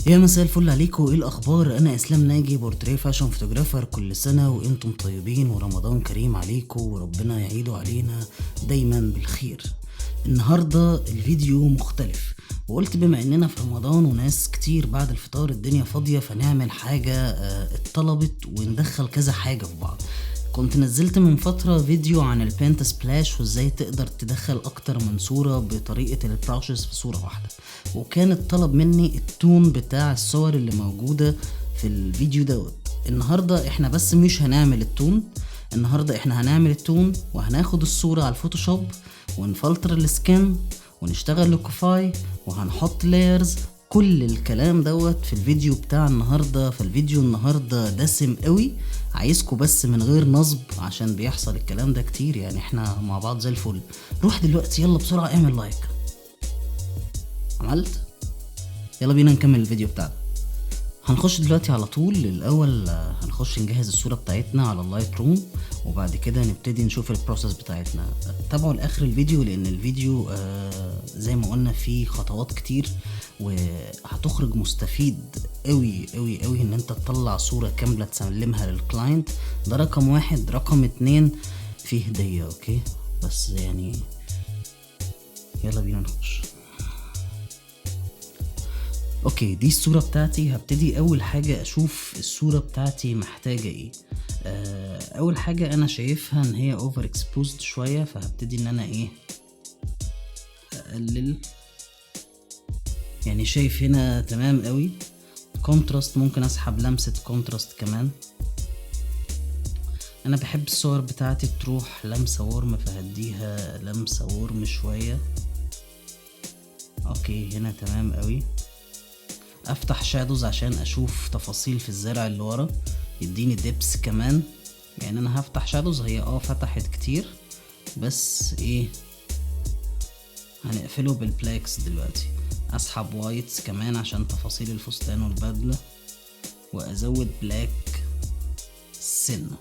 يا مساء الفل عليكم، ايه الاخبار؟ انا اسلام ناجي، بورتريه فاشن فوتوغرافر. كل سنه وانتم طيبين ورمضان كريم عليكم وربنا يعيده علينا دايما بالخير. النهارده الفيديو مختلف، وقلت بما اننا في رمضان وناس كتير بعد الفطار الدنيا فاضيه فنعمل حاجه اتطلبت وندخل كذا حاجه في بعض. كنت نزلت من فترة فيديو عن البينت سبلاش وازاي تقدر تدخل اكتر من صورة بطريقة البراوشز في صورة واحدة، وكان الطلب مني التون بتاع الصور اللي موجودة في الفيديو دوت. النهاردة احنا بس مش هنعمل التون، النهاردة احنا هنعمل التون وهناخد الصورة على الفوتوشوب ونفلتر السكن ونشتغل لوكوفاي وهنحط لايرز. كل الكلام دوت في الفيديو بتاع النهاردة. فالفيديو النهاردة دسم قوي، عايزكم بس من غير نصب عشان بيحصل الكلام ده كتير، يعني احنا مع بعض زي الفل. روح دلوقتي يلا بسرعة اعمل لايك. عملت؟ يلا بينا نكمل الفيديو بتاعنا. هنخش دلوقتي على طول. الاول هنخش نجهز الصورة بتاعتنا على اللايت روم، وبعد كده نبتدي نشوف البروسيس بتاعتنا. تابعوا لاخر الفيديو لان الفيديو زي ما قلنا فيه خطوات كتير، وهتخرج مستفيد قوي قوي قوي ان انت تطلع صورة كاملة تسلمها للكلاينت. ده رقم واحد. رقم اتنين، فيه هدية. اوكي بس يعني يلا بينا نخش. اوكي دي الصورة بتاعتي. هبتدي اول حاجة اشوف الصورة بتاعتي محتاجة ايه. اول حاجة انا شايفها ان هي اوفر اكسبوزد شوية، فهبتدي ان انا ايه اقلل. يعني شايف هنا تمام قوي. كونتراست ممكن اسحب لمسة كونتراست كمان. انا بحب الصور بتاعتي تروح لمسة ورم، فهديها لمسة ورم شوية. اوكي هنا تمام قوي. افتح شادوز عشان اشوف تفاصيل في الزرع اللي ورا، يديني ديبس كمان. يعني انا هفتح شادوز، هي فتحت كتير بس ايه هنقفله بالبلاكس دلوقتي. اسحب وايتس كمان عشان تفاصيل الفستان والبدلة، وازود بلاك سنة.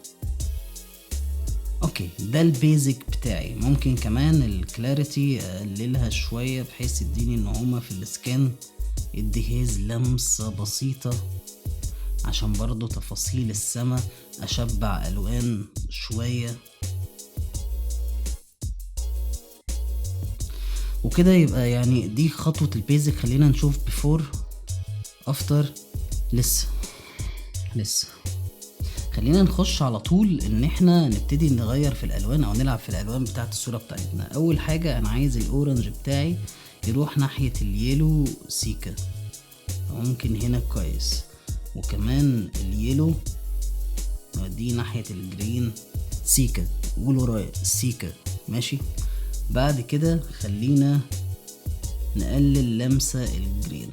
اوكي ده البيزك بتاعي. ممكن كمان الكلاريتي اقللها شوية بحيث يديني النعومة في السكان، الدهيز لمسة بسيطة عشان برضو تفاصيل السما اشبع الوان شوية وكده. يبقى يعني دي خطوة البيزك. خلينا نشوف بيفور افتر. لسه خلينا نخش على طول ان احنا نبتدي نغير في الالوان او نلعب في الالوان بتاعت الصورة بتاعتنا. اول حاجة انا عايز الاورنج بتاعي يروح ناحية اليلو سيكا، ممكن هنا كويس، وكمان اليلو نوديه ناحية الجرين سيكا. قول ورايا سيكا. ماشي. بعد كده خلينا نقلل لمسة الجرين.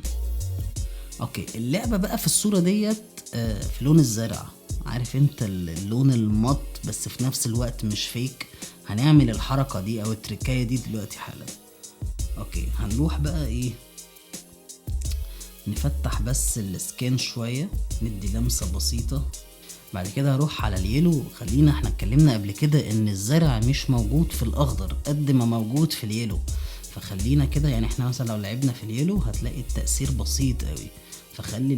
اوكي اللعبة بقى في الصورة ديت في لون الزرع. عارف انت اللون المط بس في نفس الوقت مش فيك. هنعمل الحركة دي او التركاية دي دلوقتي حالا. اوكي هنروح بقى ايه نفتح بس السكان شوية، ندي لمسة بسيطة. بعد كده هروح على اليلو. خلينا احنا اتكلمنا قبل كده ان الزرع مش موجود في الاخضر قد ما موجود في اليلو، فخلينا كده يعني احنا مثلا لو لعبنا في اليلو هتلاقي التأثير بسيط قوي. فخلي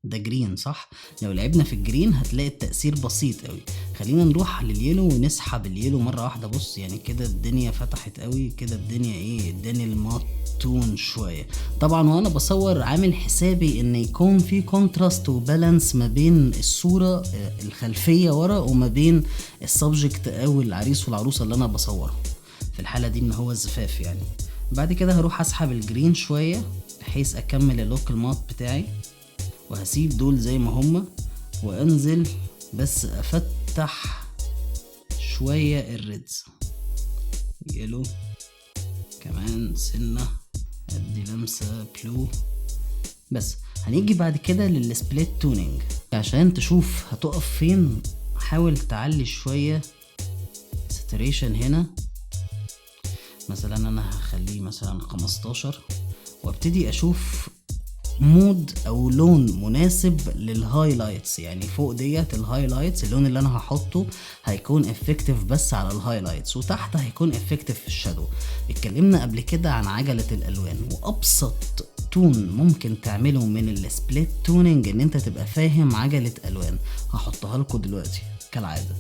ده جرين صح؟ لو لعبنا في الجرين هتلاقي التأثير بسيط قوي. خلينا نروح لليلو ونسحب اليلو مرة واحدة. بص يعني كده الدنيا فتحت قوي كده. الدنيا ايه اداني الماتون شوية. طبعا وانا بصور عامل حسابي ان يكون في كونتراست وبالانس ما بين الصورة الخلفية ورا وما بين السبجكت او العريس والعروسة اللي انا بصورهم. في الحالة دي ان هو الزفاف يعني. بعد كده هروح اسحب الجرين شوية بحيث اكمل اللوكال مات بتاعي، وهسيب دول زي ما هما وانزل بس افتح شوية الريدز. يلو كمان سنة، ادي لمسة بلو. بس هنيجي بعد كده للسبليت تونينج عشان تشوف هتقف فين. حاول تعلي شوية ساتوريشن هنا. مثلا انا هخليه مثلا 15 وابتدي اشوف مود او لون مناسب للهايلايتس. يعني فوق ديت الهايلايتس اللون اللي انا هحطه هيكون افكتيف بس على الهايلايتس، وتحت هيكون افكتيف في الشادو. اتكلمنا قبل كده عن عجلة الالوان، وابسط تون ممكن تعمله من السبليت تونينج ان انت تبقى فاهم عجلة الوان. هحطها لكم دلوقتي كالعادة،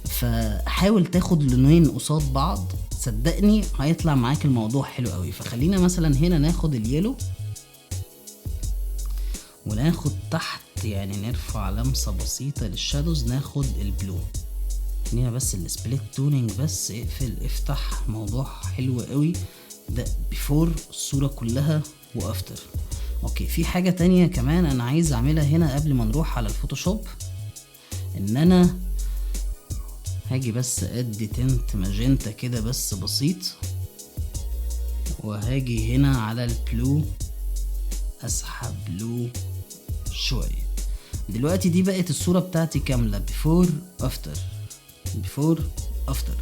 فحاول تاخد لونين قصاد بعض، صدقني هيطلع معاك الموضوع حلو قوي. فخلينا مثلا هنا ناخد اليلو وناخد تحت، يعني نرفع لمسة بسيطة للشادوز، ناخد البلو. خلينا بس السبليت تونينج بس، اقفل افتح، موضوع حلو قوي ده بيفور الصورة كلها وافتر. اوكي، في حاجة تانية كمان انا عايز اعملها هنا قبل ما نروح على الفوتوشوب، ان انا هاجي بس ادي تنت ماجنتا كده بس بسيط، وهاجي هنا على البلو اسحب بلو شوية. دلوقتي دي بقت الصورة بتاعتي كاملة بيفور افتر بيفور افتر.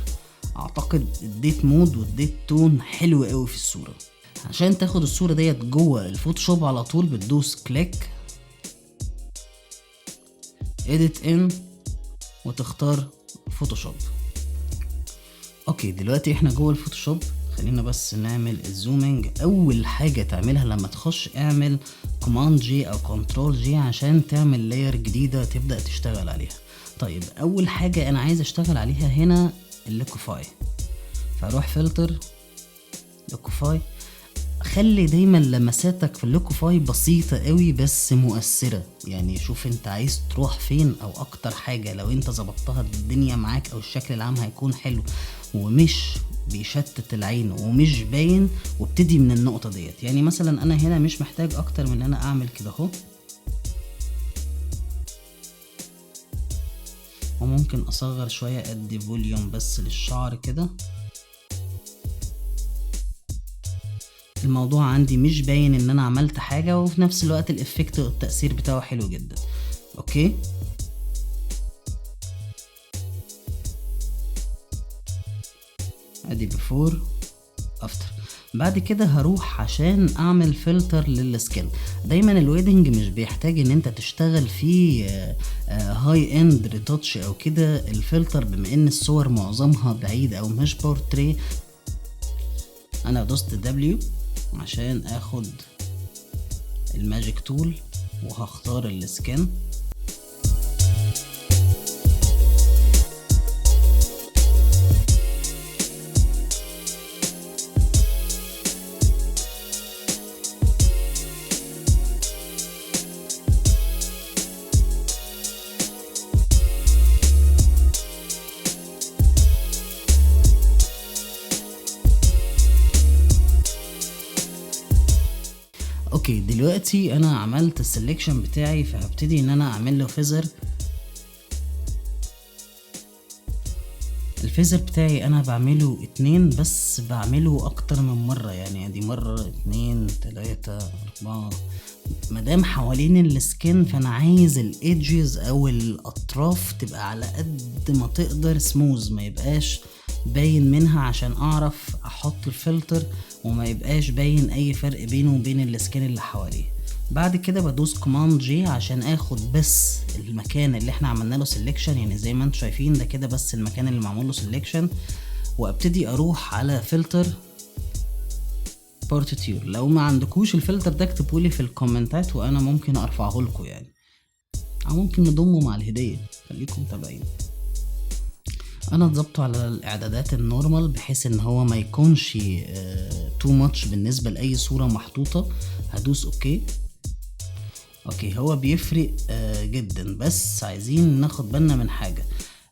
اعتقد اديت مود واديت تون حلو قوي في الصورة. عشان تاخد الصورة ديت جوه الفوتوشوب على طول بتدوس كليك edit in وتختار فوتوشوب. اوكي دلوقتي احنا جوه الفوتوشوب. خلينا بس نعمل الزومينج. اول حاجة تعملها لما تخش اعمل كوماند جي او كنترول جي عشان تعمل لاير جديدة تبدأ تشتغل عليها. طيب اول حاجة انا عايز اشتغل عليها هنا الليكوفاي، فاروح فلتر ليكوفاي. خلي دايما لمساتك في الليكوفاي بسيطة قوي بس مؤثرة. يعني شوف انت عايز تروح فين، او اكتر حاجة لو انت ظبطتها الدنيا معاك او الشكل العام هيكون حلو ومش بيشتت العين ومش باين. وابتدي من النقطة ديت. يعني مثلا انا هنا مش محتاج اكتر من انا اعمل كده اهو، وممكن اصغر شوية ادي فوليوم بس للشعر كده. الموضوع عندي مش باين ان انا عملت حاجة، وفي نفس الوقت الافكت والتأثير بتاعه حلو جدا. اوكي ادي بيفور افتر. بعد كده هروح عشان اعمل فلتر للسكن. دايما الويدنج مش بيحتاج ان انت تشتغل فيه هاي اند ريتاتش او كده. الفلتر بما ان الصور معظمها بعيد او مش بورتري، انا دوست دبليو عشان اخد الماجيك تول وهختار السكن. اوكي دلوقتي انا عملت السلكشن بتاعي، فهبتدي ان انا اعمل له فيزر. الفيزر بتاعي انا بعمله 2 بس، بعمله اكتر من مرة. يعني ادي مرة 2 3 4. مادام حوالين السكين فانا عايز الايدجز او الاطراف تبقى على قد ما تقدر سموز، ما يبقاش باين منها، عشان اعرف احط الفلتر وما يبقاش باين اي فرق بينه وبين السكين اللي حواليه. بعد كده بدوس كوماند جي عشان اخد بس المكان اللي احنا عملنا له سيلكشن. يعني زي ما انتم شايفين ده كده بس المكان اللي معمول له سيلكشن. وابتدي اروح على فلتر بارتيتيور. لو ما عندكوش الفلتر ده اكتبولي في الكومنتات وانا ممكن ارفعه لكم يعني، او ممكن نضمه مع الهدية. خليكم متابعين. انا ضبطه على الاعدادات النورمال بحيث ان هو ما يكونش تو ماتش بالنسبة لاي صورة محطوطة. هدوس اوكي. اوكي هو بيفرق جدا، بس عايزين ناخد بالنا من حاجة،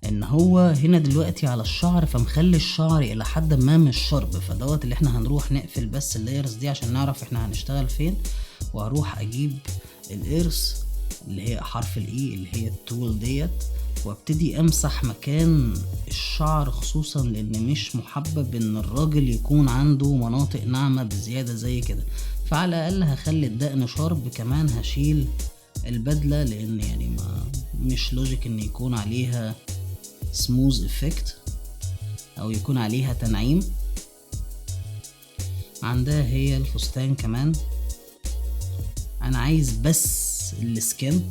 ان هو هنا دلوقتي على الشعر فمخلي الشعر الى حد ما مش شرب. فدوت اللي احنا هنروح نقفل بس اللايرز دي عشان نعرف احنا هنشتغل فين. وهروح اجيب الارث اللي هي حرف الاي اللي هي التول ديت، وابتدي امسح مكان الشعر، خصوصا لان مش محبب ان الراجل يكون عنده مناطق ناعمة بزيادة زي كده. فعلى الاقل هخلي الدقن شارب. كمان هشيل البدلة لان يعني ما مش لوجيك ان يكون عليها سموز افكت او يكون عليها تنعيم. عندها هي الفستان كمان انا عايز بس السكين.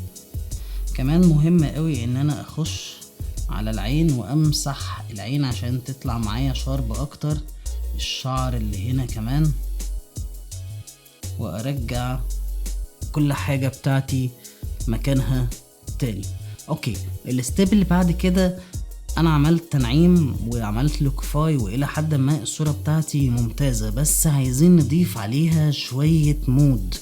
كمان مهم قوي ان انا اخش على العين وامسح العين عشان تطلع معايا شارب اكتر، الشعر اللي هنا كمان، وارجع كل حاجة بتاعتي مكانها تاني. اوكي، الستيب اللي بعد كده انا عملت تنعيم وعملت لوكفاي والى حد ما الصورة بتاعتي ممتازة، بس عايزين نضيف عليها شوية مود.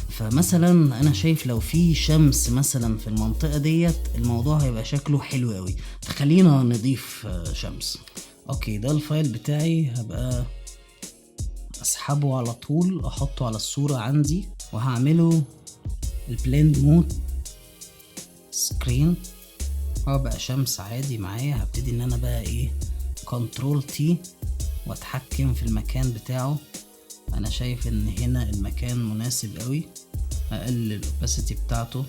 فمثلا انا شايف لو في شمس مثلا في المنطقة ديت الموضوع هيبقى شكله حلو قوي، فخلينا نضيف شمس. اوكي، ده الفايل بتاعي، هبقى اسحبه على طول احطه على الصورة عندي، وهعمله البلند مود سكرين. هو بقى شمس عادي معايا. هبتدي ان انا بقى ايه، كنترول تي، واتحكم في المكان بتاعه. انا شايف ان هنا المكان مناسب قوي. اقلل الاوباسيتي بتاعته،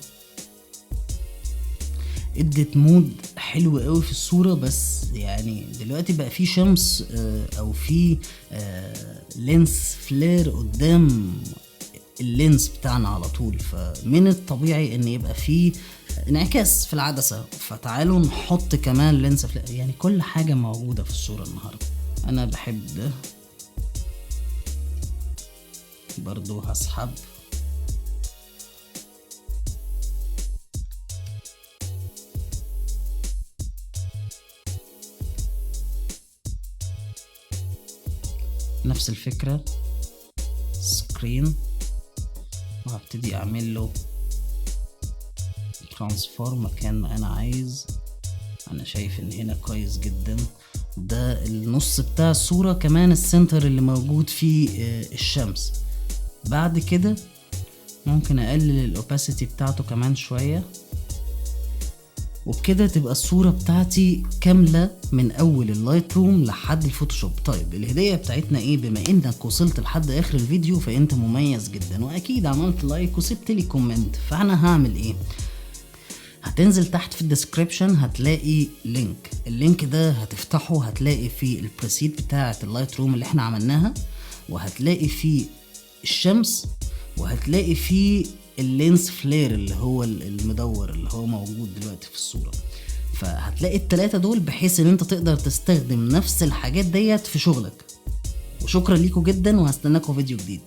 ادت مود حلو قوي في الصورة. بس يعني دلوقتي بقى في شمس او في لينس فلير قدام اللينس بتاعنا على طول، فمن الطبيعي ان يبقى فيه انعكاس في العدسة. فتعالوا نحط كمان لينس فلير، يعني كل حاجة موجودة في الصورة النهاردة. انا بحب ده برضو. هسحب نفس الفكرة سكرين، وهبتدي اعمل له ترانسفورم مكان ما انا عايز. انا شايف ان هنا كويس جدا. ده النص بتاع الصورة، كمان السنتر اللي موجود فيه الشمس. بعد كده ممكن اقلل الاوباسيتي بتاعته كمان شوية، وبكده تبقى الصورة بتاعتي كاملة من اول اللايت روم لحد الفوتوشوب. طيب الهدية بتاعتنا ايه؟ بما انك وصلت لحد اخر الفيديو فانت مميز جدا، واكيد عملت لايك وسبت لي كومنت. فانا هعمل ايه؟ هتنزل تحت في الديسكريبشن هتلاقي لينك. اللينك ده هتفتحه، هتلاقي فيه البريسيت بتاعة اللايت روم اللي احنا عملناها، وهتلاقي فيه الشمس، وهتلاقي فيه اللينس فلير اللي هو المدور اللي هو موجود دلوقتي في الصورة. فهتلاقي التلاتة دول بحيث ان انت تقدر تستخدم نفس الحاجات ديت في شغلك. وشكرا ليكم جدا، وهستناكم فيديو جديد.